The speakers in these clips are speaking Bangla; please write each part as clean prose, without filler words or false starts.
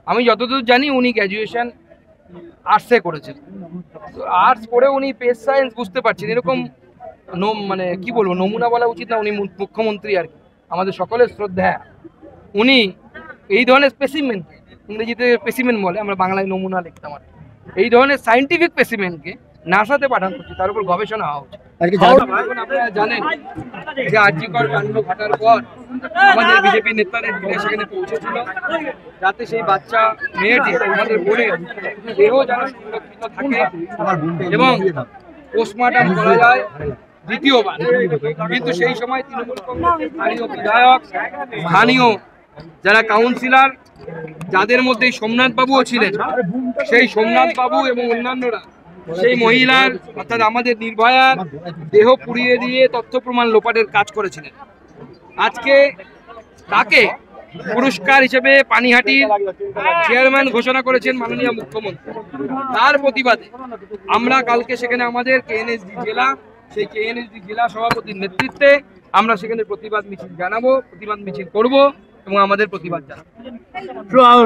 আমি যতদূর জানি উনি গ্র্যাজুয়েশন আর্টসে করেছেন। তো আর্টস পড়ে উনি পেস সায়েন্স বুঝতে পারছেন, এরকম মানে কি বলবো, নমুনা বলা উচিত না, উনি মুখ্যমন্ত্রী আর কি, আমাদের সকলের শ্রদ্ধা। উনি এই ধরনের স্পেসিমেন, ইংরেজিতে স্পেসিমেন বলে, আমরা বাংলায় নমুনা লিখতাম আর কি, এই ধরনের সায়েন্টিফিক স্পেসিমেনকে নাসাতে পাঠানো উচিত, তার উপর গবেষণা হওয়া উচিত। আপনারা জানেন যে আরজিকর কাণ্ড ঘটার পর আমাদের বিজেপি নেতাদের দিনে সেখানে পৌঁছেছিল, যাতে সেই বাচ্চা মেয়েটি আমাদের বলে দেহ যেন সুরক্ষিত থাকে এবং পোস্টমর্টম করা যায় দ্বিতীয়বার। কিন্তু সেই সময় তৃণমূল কংগ্রেসের স্থানীয় বিধায়ক, স্থানীয় যারা কাউন্সিলর, যাদের মধ্যে সোমনাথ বাবুও ছিলেন, সেই সোমনাথ বাবু এবং অন্যান্যরা সেই মহিলার অর্থাৎ আমাদের নির্ভয়ার দেহ পুড়িয়ে দিয়ে তথ্য প্রমাণ লোপাটের কাজ করেছিলেন। আজকে তাকে পুরস্কার হিসেবে পানিহাটির চেয়ারম্যান ঘোষণা করেছেন মাননীয় মুখ্যমন্ত্রী। তার প্রতিবাদে আমরা কালকে সেখানে আমাদের কেএনএসডি জেলা, সেই কেএনএসডি জেলা সভাপতির নেতৃত্বে আমরা সেখানে প্রতিবাদ মিছিল জানাবো, প্রতিবাদ মিছিল করব এবং আমাদের প্রতিবাদ জানাবো।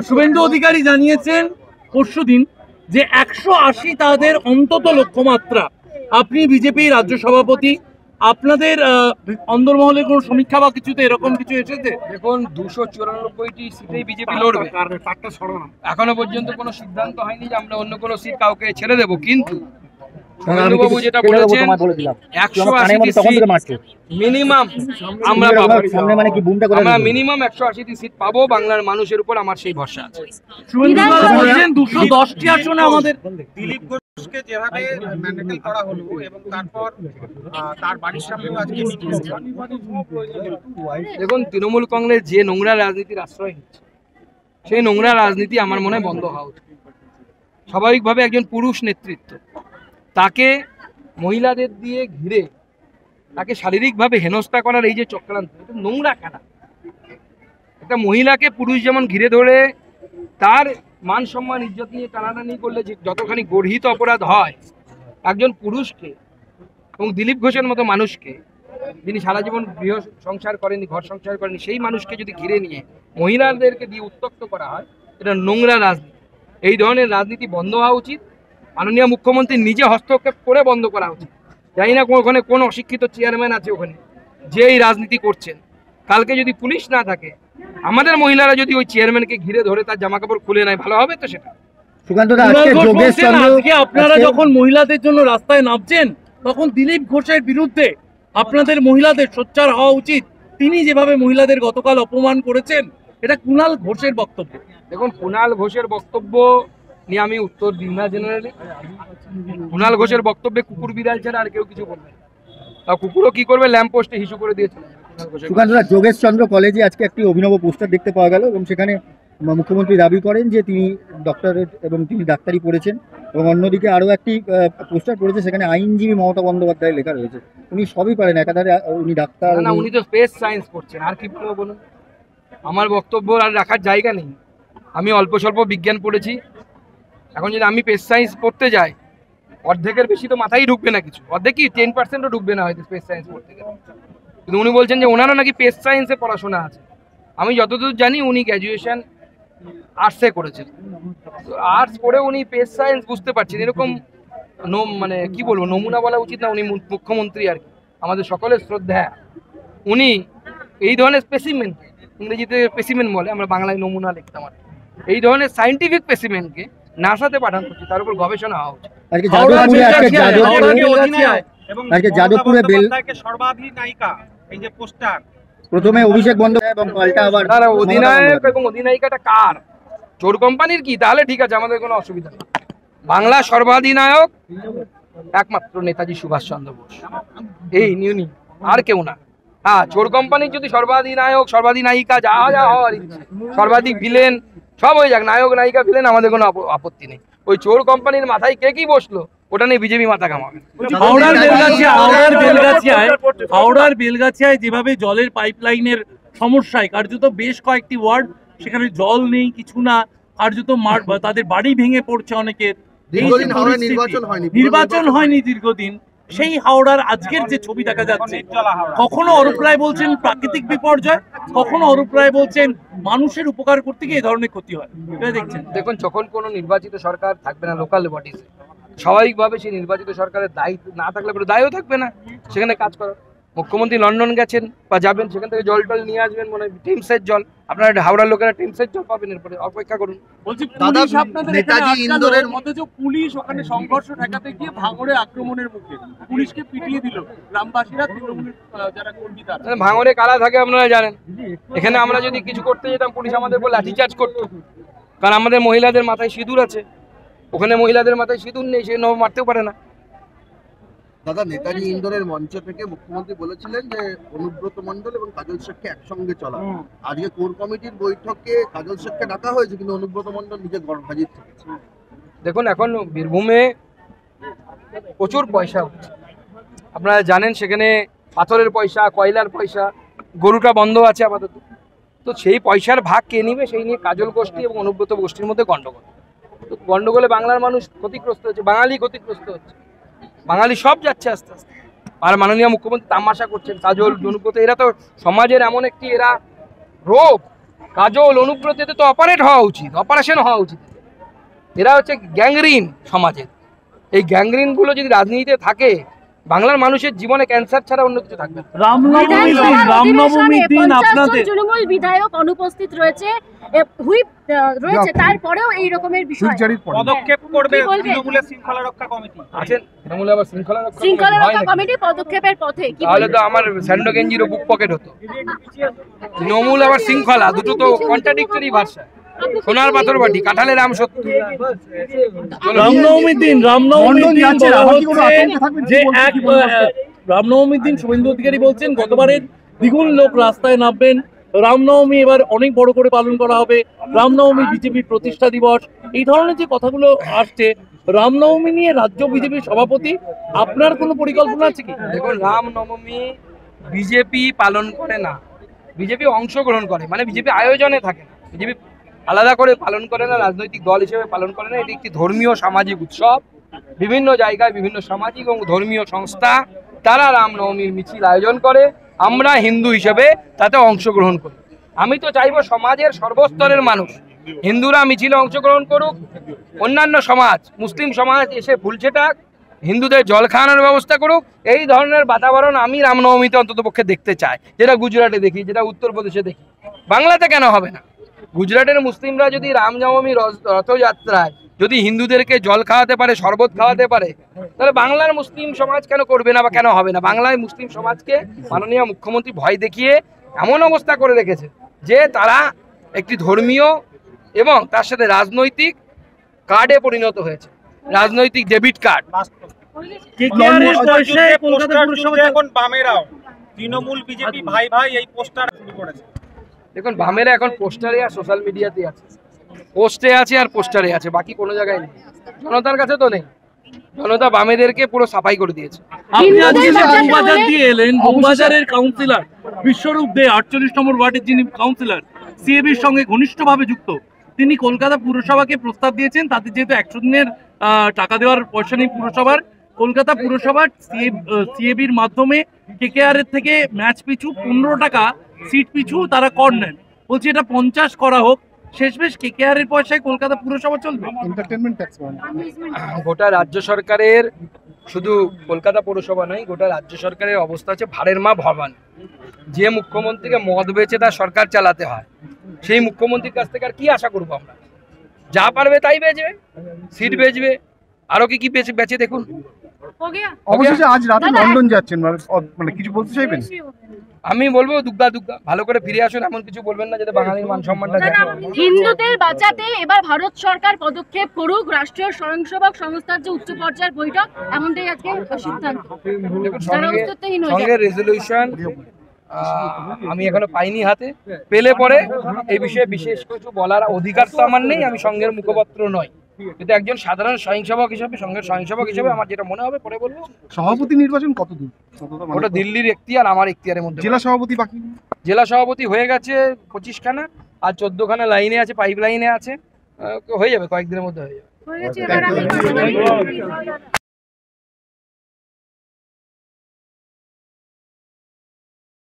শুভেন্দু অধিকারী জানিয়েছেন পরশুদিন যে 180 তাদের অন্তত লক্ষ্যমাত্রা। আপনি বিজেপি রাজ্য সভাপতি, আপনাদের অন্দরমহলে কোনো সমীক্ষা বা কিছুতে এরকম কিছু এসেছে? দেখুন, 294টি সিটেই বিজেপি লড়বে। এখনো পর্যন্ত কোনো সিদ্ধান্ত হয়নি যে আমরা অন্য কোনো সিট কাউকে ছেড়ে দেবো, কিন্তু বাবু যেটা বলেছেন 180টি সিট মিনিমাম আমরা পাবো, আমরা মিনিমাম 180টি সিট পাবো। বাংলার মানুষের উপর আমার সেই ভরসা আছে। 210টি আসনে আমাদের দিলীপ ঘোষকে যেভাবে ম্যান্ডেটেল করা হলো এবং তারপর তার বাড়ির সামনে আজকে দেখুন, তৃণমূল কংগ্রেস যে নোংরা রাজনীতির আশ্রয় নিচ্ছে, সেই নোংরা রাজনীতি আমার মনে হয় বন্ধ হওয়া উচিত। স্বাভাবিকভাবে একজন পুরুষ নেতৃত্ব, তাকে মহিলাদের দিয়ে ঘিরে তাকে শারীরিকভাবে হেনস্থা করার এই যে চক্রান্ত, এটা নোংরা খেলা। একটা মহিলাকে পুরুষ যেমন ঘিরে ধরে তার মান সম্মান ইজ্জত নিয়ে টানাটানি করলে যে যতখানি গর্হিত অপরাধ হয়, একজন পুরুষকে এবং দিলীপ ঘোষের মতো মানুষকে, যিনি সারা জীবন গৃহ সংসার করেনি, ঘর সংসার করেনি, সেই মানুষকে যদি ঘিরে নিয়ে মহিলাদেরকে দিয়ে উত্ত্যক্ত করা হয়, এটা নোংরা রাজনীতি। এই ধরনের রাজনীতি বন্ধ হওয়া উচিত। মাননীয় মুখ্যমন্ত্রী নিজে হস্তক্ষেপ করে বন্ধ করা উচিত। জানি না ওখানে কোন অশিক্ষিত চেয়ারম্যান আছে ওখানে যে এই রাজনীতি করছেন। কালকে যদি পুলিশ না থাকে, আমাদের মহিলারা যদি ওই চেয়ারম্যানকে ঘিরে ধরে তার জামা কাপড় খুলে নেয়, ভালো হবে তো সেটা? আজকে আপনারা যখন মহিলাদের জন্য রাস্তায় নামছেন, তখন দিলীপ ঘোষের বিরুদ্ধে আপনাদের মহিলাদের সোচ্চার হওয়া উচিত। তিনি যেভাবে মহিলাদের গতকাল অপমান করেছেন, এটা কুণাল ঘোষের বক্তব্য। দেখুন, কুণাল ঘোষের বক্তব্য নিয়ে আমি উত্তর দিই না জেনারেলি। কুণাল ঘোষের বক্তব্যে কুকুর বিড়াল ছাড়া আর কেউ কিছু বলবে না। কুকুরও কি করবে, ল্যাম্প পোস্টে হিসু করে দিয়েছে। যোগেশ চন্দ্র কলেজে আজকে একটি অভিনব পোস্টার দেখতে পাওয়া গেল এবং সেখানে মুখ্যমন্ত্রী দাবি করেন যে তিনি ডক্টরেট এবং তিনি ডাক্তারি পড়েছেন, এবং অন্যদিকে আরও একটি পোস্টার পড়েছে, সেখানে আইনজীবী মমতা বন্দ্যোপাধ্যায় লেখা রয়েছে। উনি সবই পারেন, একাধারে উনি ডাক্তার। না, উনি তো স্পেস সায়েন্স পড়ছেন, আর কি বলবো বলুন? আমার বক্তব্য আর রাখার জায়গা নেই। আমি অল্প স্বল্প বিজ্ঞান পড়েছি, এখন যদি আমি স্পেস সায়েন্স পড়তে যাই, অর্ধেকের বেশি তো মাথায় ঢুকবে না কিছু, অর্ধেক কি 10%ও ঢুকবে না হয়তো স্পেস সায়েন্স পড়তে গেলে। কিন্তু উনি বলছেন যে ওনারও নাকি স্পেস সায়েন্সে পড়াশোনা আছে। আমি যতদূর জানি উনি গ্র্যাজুয়েশন আর্টসে করেছেন। তো আর্টস পড়ে উনি স্পেস সায়েন্স বুঝতে পারছেন, এরকম মানে কি বলবো, নমুনা বলা উচিত না, উনি মুখ্যমন্ত্রী আর কি, আমাদের সকলের শ্রদ্ধা। উনি এই ধরনের স্পেসিমেন, ইংরেজিতে স্পেসিমেন বলে, আমরা বাংলায় নমুনা লিখতাম আর কি, এই ধরনের সায়েন্টিফিক স্পেসিমেনকে নাসাতে পাঠানো উচিত, তার উপর গবেষণা হওয়া উচিত। সর্বাধিনায়িকা এই যে পোস্টার, প্রথমে অভিষেক বন্দ্যোপাধ্যায় এবং পাল্টা আবার অধিনায়ক এবং অধিনায়িকাটা কার? চোর কোম্পানির কি? তাহলে ঠিক আছে, আমাদের কোনো অসুবিধা নেই। বাংলা সর্বাধিনায়ক একমাত্র নেতাজি সুভাষচন্দ্র বোস, এই নিউনি, আর কেউ না। হ্যাঁ, চোর কোম্পানির যদি সর্বাধিনায়ক সর্বাধিনায়িকা যা যা হওয়ার ইচ্ছে, সর্বাধিক ভিলেন সব হয়ে যাক, নায়ক নায়িকা ভিলেন, আমাদের কোনো আপত্তি নেই। ওই চোর কোম্পানির মাথায় কে কি বসলো, ওটা নিয়ে বিজেপি মাথা কামাবে। হাওড়ার বেলগাছিয়ায় যেভাবে জলের পাইপলাইনের সমস্যায় কার্যত বেশ কয়েকটি ওয়ার্ড, সেখানে জল নেই, কিছু না, কার্যত তাদের বাড়ি ভেঙে পড়ছে অনেকের। নির্বাচন হয়নি দীর্ঘদিন, সেই হাওড়ার আজকের যে ছবি দেখা যাচ্ছে, কখনো অরূপ রায় বলছেন প্রাকৃতিক বিপর্যয়, কখনো অরূপ রায় বলছেন মানুষের উপকার করতে গিয়ে এই ধরনের ক্ষতি হয়। এটা দেখছেন। দেখুন, যখন কোনো নির্বাচিত সরকার থাকবে না লোকাল বডিজে, স্বাভাবিকভাবে সেই নির্বাচিত সরকারের দায়িত্ব না থাকলে পরে দায়ও থাকবে না সেখানে কাজ করার। মুখ্যমন্ত্রী লন্ডন গেছেন বা যাবেন, সেখান থেকে জল টল নিয়ে আসবেন, মনে হয় টিমসের জল, আপনারা হাওড়ার লোকেরা টিমসের জল পাবেন, এরপরে অপেক্ষা করুন। বলছি দাদা, পুলিশ আপনাদের এখানে নেতাজি আটকালো, ইন্দোরের অথচ পুলিশ ওখানে সংঘর্ষ ঠেকাতে গিয়ে ভাঙড়ে আক্রমণের মুখে পুলিশকে পিটিয়ে দিল গ্রামবাসীরা, তৃণমূলের যারা কর্মী তারা। ভাঙড়ে কারা থাকে আপনারা জানেন। এখানে আমরা যদি কিছু করতে যেতাম, পুলিশ আমাদের উপর লাঠিচার্জ করতো, কারণ আমাদের মহিলাদের মাথায় সিঁদুর আছে, ওখানে মহিলাদের মাথায় সিঁদুর নেই, সে মারতেও পারে না। দাদা, নেতাজি ইন্দোরের মঞ্চ থেকে মুখ্যমন্ত্রী বলেছিলেন যে অনুব্রত মণ্ডল এবং কাজল শেখকে একসঙ্গে চলা। আজকে কোর কমিটির বৈঠকে কাজল শেখকে ডাকা হয়েছে, কিন্তু অনুব্রত মণ্ডল নিজে ঘর হাজির থেকেছে। দেখুন, এখন বীরভূমে প্রচুর পয়সা উঠছে, আপনারা জানেন। সেখানে পাথরের পয়সা, কয়লার পয়সা, গরুটা বন্ধ আছে আপাতত। তো সেই পয়সার ভাগ কে নিবে, সেই নিয়ে কাজল গোষ্ঠী এবং অনুব্রত গোষ্ঠীর মধ্যে গন্ডগোল। তো গন্ডগোলে বাংলার মানুষ ক্ষতিগ্রস্ত হচ্ছে, বাঙালি ক্ষতিগ্রস্ত হচ্ছে, বাঙালি সব যাচ্ছে আস্তে আস্তে। আর মাননীয় মুখ্যমন্ত্রী তামাশা করছেন। কাজল, অনুব্রত এরা তো সমাজের এমন একটি এরা রোগ। কাজল, অনুব্রত এতে তো অপারেট হওয়া উচিত, অপারেশন হওয়া উচিত। এরা হচ্ছে গ্যাংরিন সমাজের। এই গ্যাংরিনগুলো যদি রাজনীতিতে থাকে, বাংলার মানুষের জীবনে ক্যান্সার ছাড়া অন্য কিছু থাকবে না। রামনবমীর দিন আপনাদের তৃণমূল বিধায়ক অনুপস্থিত রয়েছে, হুইপ রয়েছে, তারপরেও এই রকমের বিষয় পদক্ষেপ করবে কি বলবেন? তৃণমূলের শৃঙ্খলা রক্ষা কমিটি। আছেন তৃণমূলে আবার শৃঙ্খলা শৃঙ্খলা রক্ষা রক্ষা কমিটি পদক্ষেপের পথে, কি তাহলে তো বলবেন? আমার স্যান্ডো গেঞ্জিরও বুক পকেট হতো। তৃণমূল আবার শৃঙ্খলা, দুটো তো কন্ট্রাডিক্টরি ভাষা। সোনার পাথর বাটি, কাঁঠালের আম সত্য। রামনবমীর দিন রামনবমীর দিন শুভেন্দু অধিকারী বলছেন গতবারের দ্বিগুণ লোক রাস্তায় নামবেন, রামনবমী এবার অনেক বড় করে পালন করা হবে, রামনবমী বিজেপির প্রতিষ্ঠা দিবস, এই ধরনের যে কথাগুলো আসছে, রামনবমী নিয়ে রাজ্য বিজেপির সভাপতি আপনার কোনো পরিকল্পনা আছে কি? দেখুন, রামনবমী বিজেপি পালন করে না, বিজেপি অংশগ্রহণ করে, মানে বিজেপি আয়োজনে থাকে না, বিজেপি আলাদা করে পালন করে না, রাজনৈতিক দল হিসেবে পালন করে না। এটি একটি ধর্মীয় সামাজিক উৎসব। বিভিন্ন জায়গায় বিভিন্ন সামাজিক এবং ধর্মীয় সংস্থা তারা রামনবমীর মিছিল আয়োজন করে, আমরা হিন্দু হিসেবে তাতে অংশগ্রহণ করি। আমি তো চাইবো সমাজের সর্বস্তরের মানুষ, হিন্দুরা মিছিলে অংশগ্রহণ করুক, অন্যান্য সমাজ, মুসলিম সমাজ এসে ফুল ছেটাক, হিন্দুদের জল খাওয়ানোর ব্যবস্থা করুক। এই ধরনের বাতাবরণ আমি রামনবমীতে অন্ততপক্ষে দেখতে চাই, যেটা গুজরাটে দেখি, যেটা উত্তরপ্রদেশে দেখি। বাংলাতে কেন হবে না? গুজরাটের মুসলিমরা যদি রামনবমী রথযাত্রায় যদি হিন্দুদেরকে জল খাওয়াতে পারে, শরবত খাওয়াতে পারে, তাহলে বাংলার মুসলিম সমাজ কেন করবে না বা কেন হবে না? বাংলায় মুসলিম সমাজকে মাননীয় মুখ্যমন্ত্রী ভয় দেখিয়ে এমন অবস্থা করে রেখেছে যে তারা একটি ধর্মীয় এবং তার সাথে রাজনৈতিক কার্ডে পরিণত হয়েছে, রাজনৈতিক ডেবিট কার্ড। এখন বামেরাও তৃণমূল বিজেপি ভাই ভাই এই পোস্টার শুরু করেছে। দেখুন, বামেরা এখন পোস্টারে আর সোশ্যাল মিডিয়াতে আছে, পোস্টে আছে আর পোস্টারে আছে, বাকি কোনো জায়গায় নেই। জনতার কাছে তো নেই, জনতা বামেদেরকে পুরো সাফাই করে দিয়েছে। আপনি আজকে যে বউবাজার দিয়ে এলেন, বউবাজারের কাউন্সিলর বিশ্বরূপ দে 48 নম্বর ওয়ার্ডের যিনি কাউন্সিলর, সিএবির সঙ্গে ঘনিষ্ঠভাবে যুক্ত, তিনি কলকাতা পুরসভাকে প্রস্তাব দিয়েছেন, তাদের যেহেতু 100 দিনের টাকা দেওয়ার পয়সা নেই পুরসভার, কলকাতা পুরসভার সিএবির মাধ্যমে কেকেআর এর থেকে ম্যাচ পিছু 15 টাকা সিট পিছু তারা কর নেন। বলছি এটা 50 করা হোক, শেষমেশ কেকেআর এর পয়সায় কলকাতা পুরসভা চলবে। গোটা রাজ্য সরকারের, শুধু কলকাতা পৌরসভা নয়, গোটা রাজ্য সরকারের অবস্থা হচ্ছে ভাড়ের মা ভবান। যে মুখ্যমন্ত্রীকে মদ বেচে তার সরকার চালাতে হয়, সেই মুখ্যমন্ত্রীর কাছ থেকে আর কি আশা করবো আমরা? যা পারবে তাই বেচবে, সিট বেচবে, আরো কি কি বেচে দেখুন। অবশেষে আজ রাতে লন্ডন যাচ্ছেন, মানে কিছু বলতে চাইবেন? আমি বলবো দুগ্গা দুগ্গা, ভালো করে ফিরে আসুন, এমন কিছু বলবেন না যাতে বাঙালির মান সম্মানটা যায়। হিন্দুদের বাঁচাতে এবার ভারত সরকার পদক্ষেপ করুক, রাষ্ট্রীয় স্বয়ংসেবক সংস্থার যে উচ্চ পর্যায়ের বৈঠক, এমনটাই আজকে সিদ্ধান্ত। সঙ্গে রেজলিউশন আমি এখনো পাইনি হাতে, পেলে পরে এই বিষয়ে বিশেষ কিছু বলার অধিকার তো আমার নেই, আমি সংঘের মুখপাত্র নই, কিন্তু একজন সাধারণ স্বয়ংসেবক হিসেবে, সংঘের স্বয়ংসেবক হিসেবে আমার যেটা মনে হবে পরে বলবো। সভাপতি নির্বাচন কত দূর? ওটা দিল্লির এখতিয়ার, আমার এখতিয়ারের মধ্যে। জেলা সভাপতি বাকি? জেলা সভাপতি হয়ে গেছে 25 খানা, আর 14 খানা লাইনে আছে, পাইপ লাইনে আছে, হয়ে যাবে, কয়েকদিনের মধ্যে হয়ে যাবে।